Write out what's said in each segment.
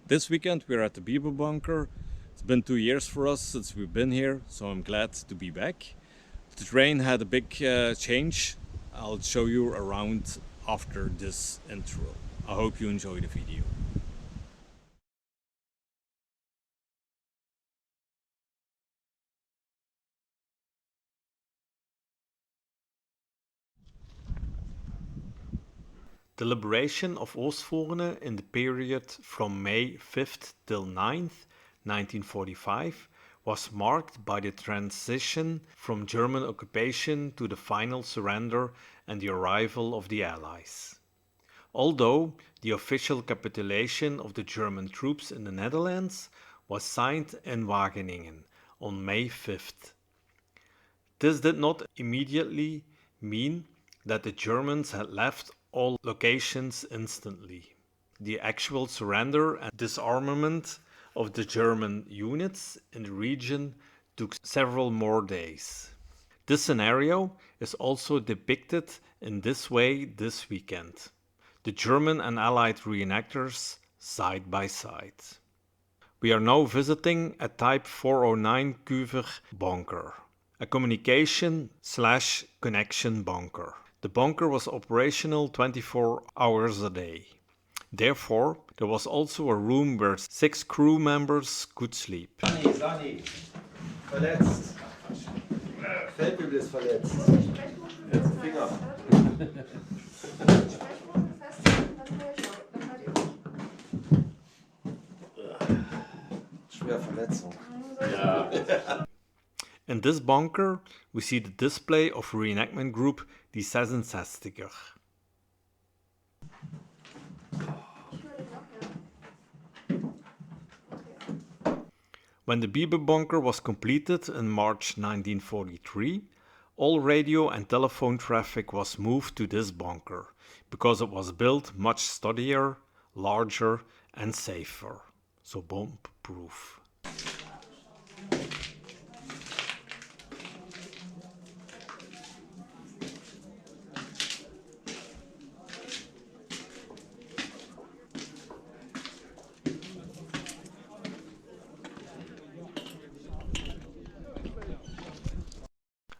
This weekend we're at the Biberbunker. It's been 2 years for us since we've been here, so I'm glad to be back. The terrain had a big change. I'll show you around after this intro. I hope you enjoy the video. The liberation of Oostvoorne in the period from May 5th till 9th, 1945, was marked by the transition from German occupation to the final surrender and the arrival of the Allies. Although the official capitulation of the German troops in the Netherlands was signed in Wageningen on May 5th. This did not immediately mean that the Germans had left all locations instantly. The actual surrender and disarmament of the German units in the region took several more days. This scenario is also depicted in this way this weekend. The German and Allied reenactors side by side. We are now visiting a Type 409 Küver bunker, a communication/connection bunker. The bunker was operational 24 hours a day. Therefore, there was also a room where 6 crew members could sleep. Sani, verletzt. Feldbügel ist verletzt. Jetzt Finger. Schwer Verletzung. Ja. In this bunker, we see the display of re-enactment group die 66er. When the Biberbunker was completed in March 1943, all radio and telephone traffic was moved to this bunker because it was built much sturdier, larger and safer, so bomb-proof.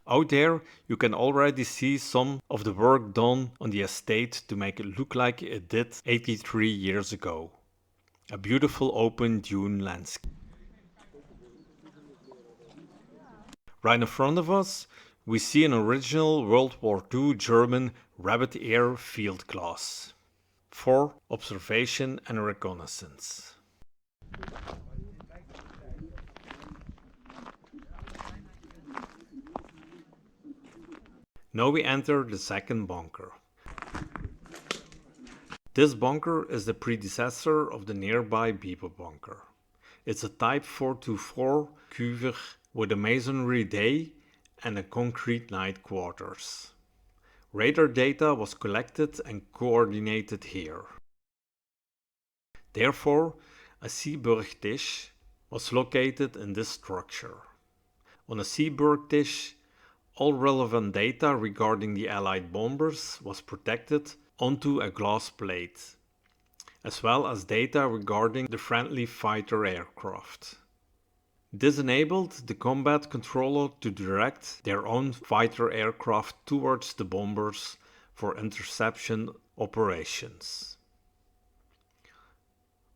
Out there, you can already see some of the work done on the estate to make it look like it did 83 years ago. A beautiful open dune landscape. Right in front of us, we see an original World War II German Rabbit Air field class for observation and reconnaissance. Now we enter the second bunker. This bunker is the predecessor of the nearby Biberbunker. It's a Type 424 Küver with a masonry day and a concrete night quarters. Radar data was collected and coordinated here. Therefore, a Seeburgtisch was located in this structure. On a Seeburgtisch, all relevant data regarding the Allied bombers was protected onto a glass plate, as well as data regarding the friendly fighter aircraft. This enabled the combat controller to direct their own fighter aircraft towards the bombers for interception operations.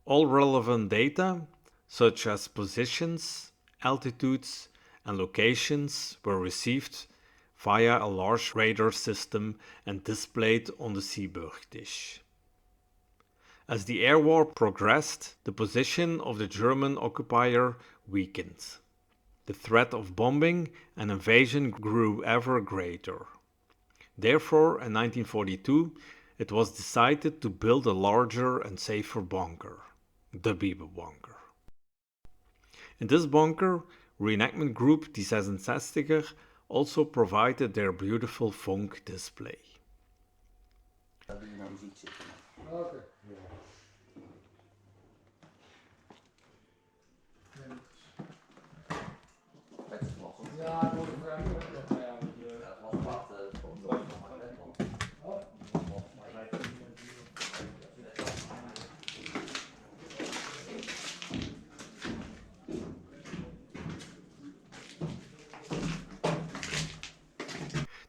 All relevant data, such as positions, altitudes, and locations, were received via a large radar system and displayed on the Seeburgtisch. As the air war progressed, the position of the German occupier weakened. The threat of bombing and invasion grew ever greater. Therefore, in 1942, it was decided to build a larger and safer bunker, the Biberbunker. In this bunker, Reenactment Group die 66er also provided their beautiful funk display.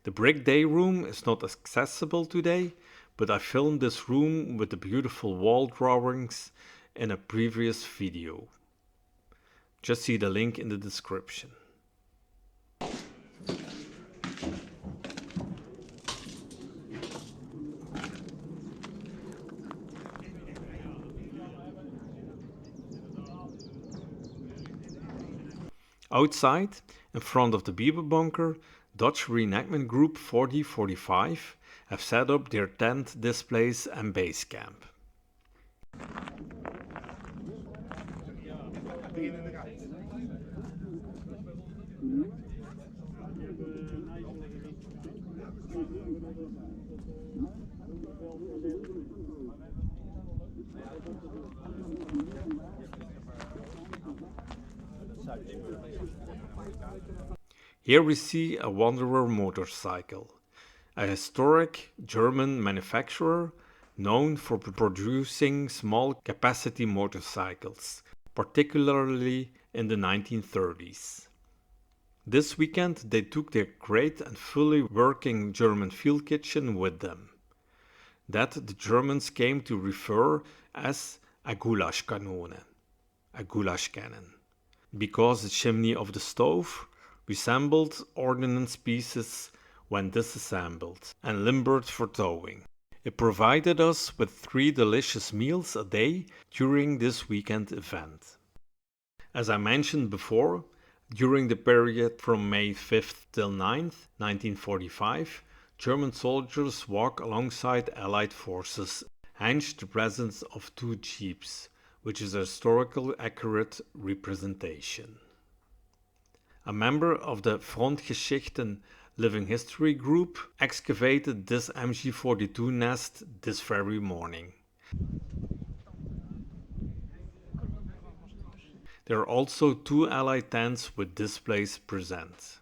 The brick day room is not accessible today, but I filmed this room with the beautiful wall drawings in a previous video. Just see the link in the description. Outside, in front of the Biberbunker, Dutch Reenactment Group 4045 have set up their tent displays and base camp. Here we see a Wanderer motorcycle, a historic German manufacturer known for producing small capacity motorcycles, particularly in the 1930s. This weekend they took their great and fully working German Fieldkitchen with them, that the Germans came to refer as a Gulaschkanone, a goulash cannon, because the chimney of the stove resembled ordnance pieces when disassembled and limbered for towing. It provided us with 3 delicious meals a day during this weekend event. As I mentioned before, during the period from May 5th till 9th, 1945, German soldiers walk alongside Allied forces, hence the presence of 2 jeeps, which is a historically accurate representation. A member of the Front Geschichten Living History Group excavated this MG42 nest this very morning. There are also 2 Allied tents with displays present.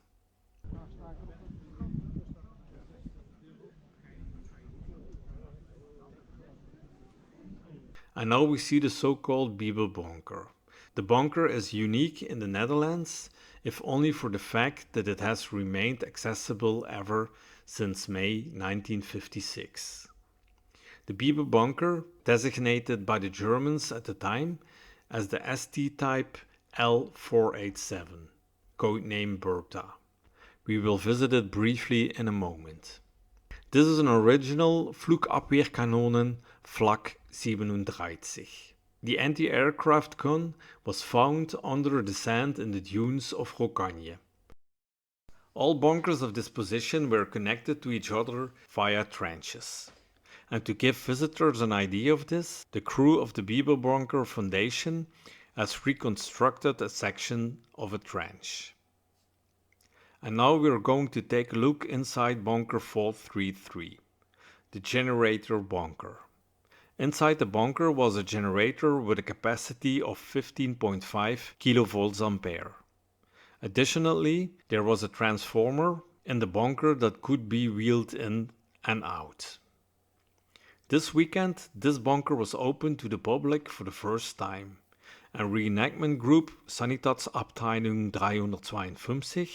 And now we see the so-called Biberbunker. The bunker is unique in the Netherlands, if only for the fact that it has remained accessible ever since May 1956. The Biberbunker, designated by the Germans at the time as the ST type L487, codename Bertha. We will visit it briefly in a moment. This is an original Flugabwehrkanone Flak 37. The anti-aircraft gun was found under the sand in the dunes of Wageningen. All bunkers of this position were connected to each other via trenches. And to give visitors an idea of this, the crew of the Biberbunker Foundation has reconstructed a section of a trench. And now we are going to take a look inside bunker 433, the generator bunker. Inside the bunker was a generator with a capacity of 15.5 kilovolts ampere. Additionally, there was a transformer in the bunker that could be wheeled in and out. This weekend, this bunker was open to the public for the first time, and re-enactment group Sanitatsabteilung 352,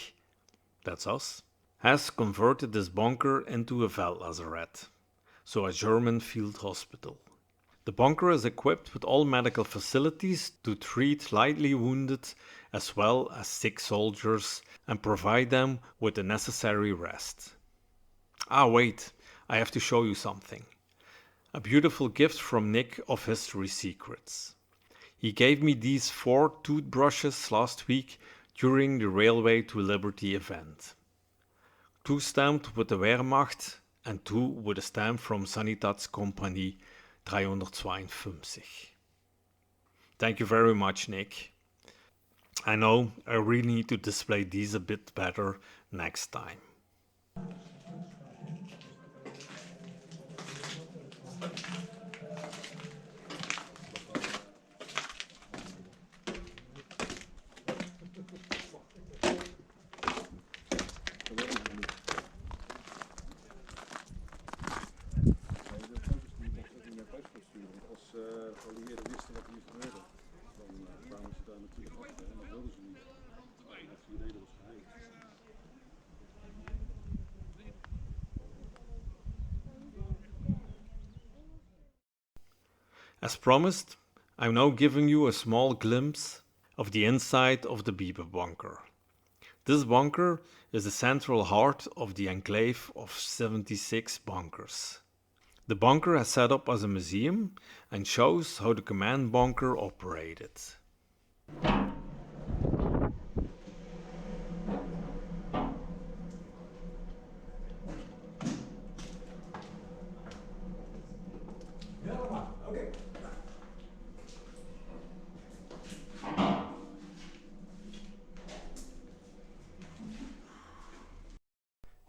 that's us, has converted this bunker into a Feldlazarett, so a German field hospital. The bunker is equipped with all medical facilities to treat lightly wounded as well as sick soldiers and provide them with the necessary rest. Ah wait, I have to show you something. A beautiful gift from Nick of History Secrets. He gave me these 4 toothbrushes last week during the Railway to Liberty event. 2 stamped with the Wehrmacht and 2 with a stamp from Sanitatsabteilung 352. Thank you very much, Nick. I know I really need to display these a bit better next time. Geallieerden wisten wat hier gebeurde, dan kwamen ze daar natuurlijk achter en dat wilden ze niet. Dat die reden was geheim. As promised, I'm now giving you a small glimpse of the inside of the Biberbunker. This bunker is the central heart of the enclave of 76 bunkers. The bunker is set up as a museum and shows how the command bunker operated.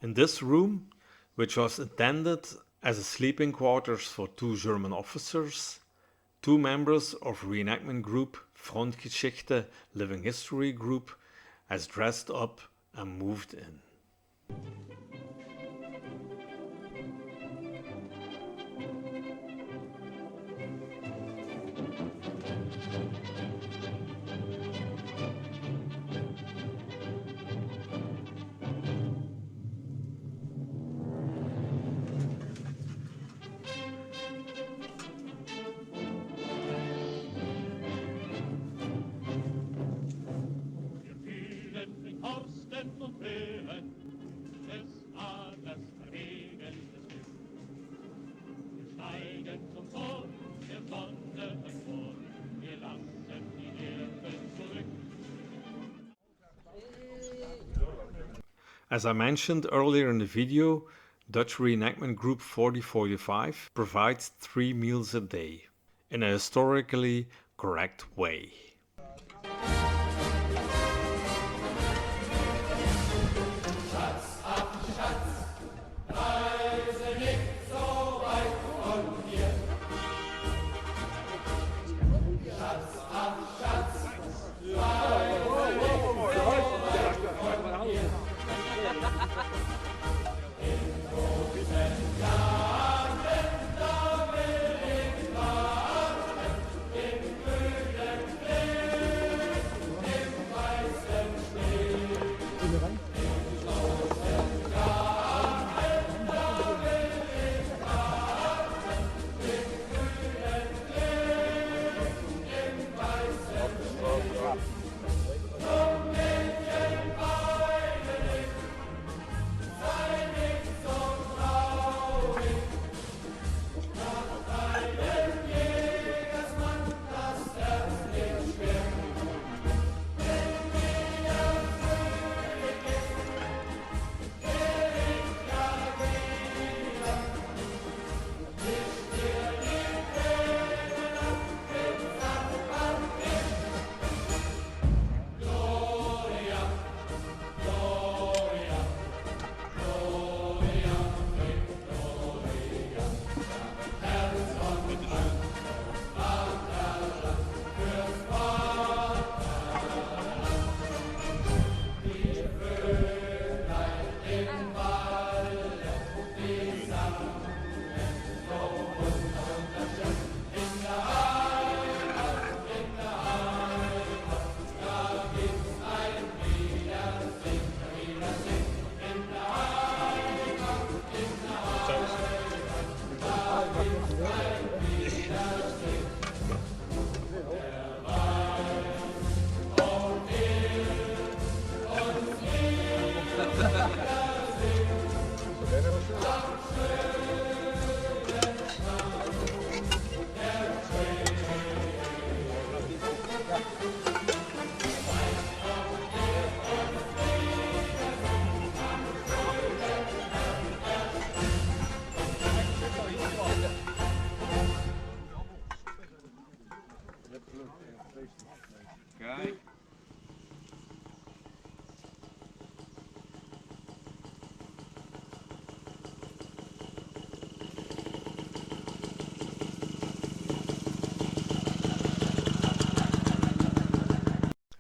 In this room, which was intended as a sleeping quarters for 2 German officers, 2 members of re-enactment group Front Geschichten Living History group has dressed up and moved in. As I mentioned earlier in the video, Dutch Reenactment Group 4045 provides 3 meals a day in a historically correct way.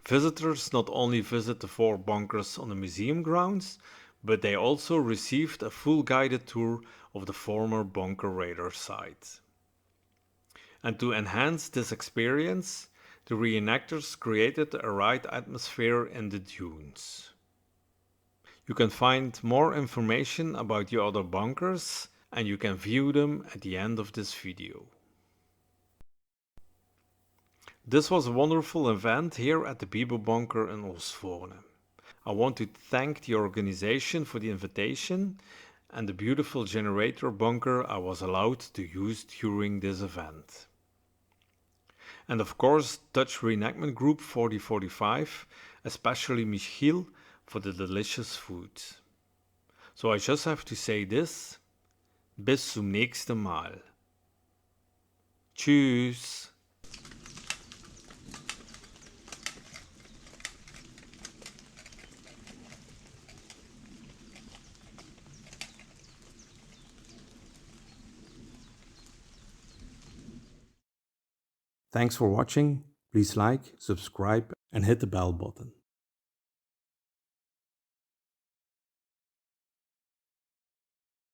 Visitors not only visit the 4 bunkers on the museum grounds, but they also received a full guided tour of the former bunker raider site. And to enhance this experience, the reenactors created a ride atmosphere in the dunes. You can find more information about the other bunkers and you can view them at the end of this video. This was a wonderful event here at the Biberbunker in Oostvoorne. I want to thank the organization for the invitation and the beautiful generator bunker I was allowed to use during this event. And of course, Dutch Reenactment Group 4045, especially Michiel, for the delicious food. So I just have to say this: bis zum nächsten Mal. Tschüss. Thanks for watching. Please like, subscribe and hit the bell button.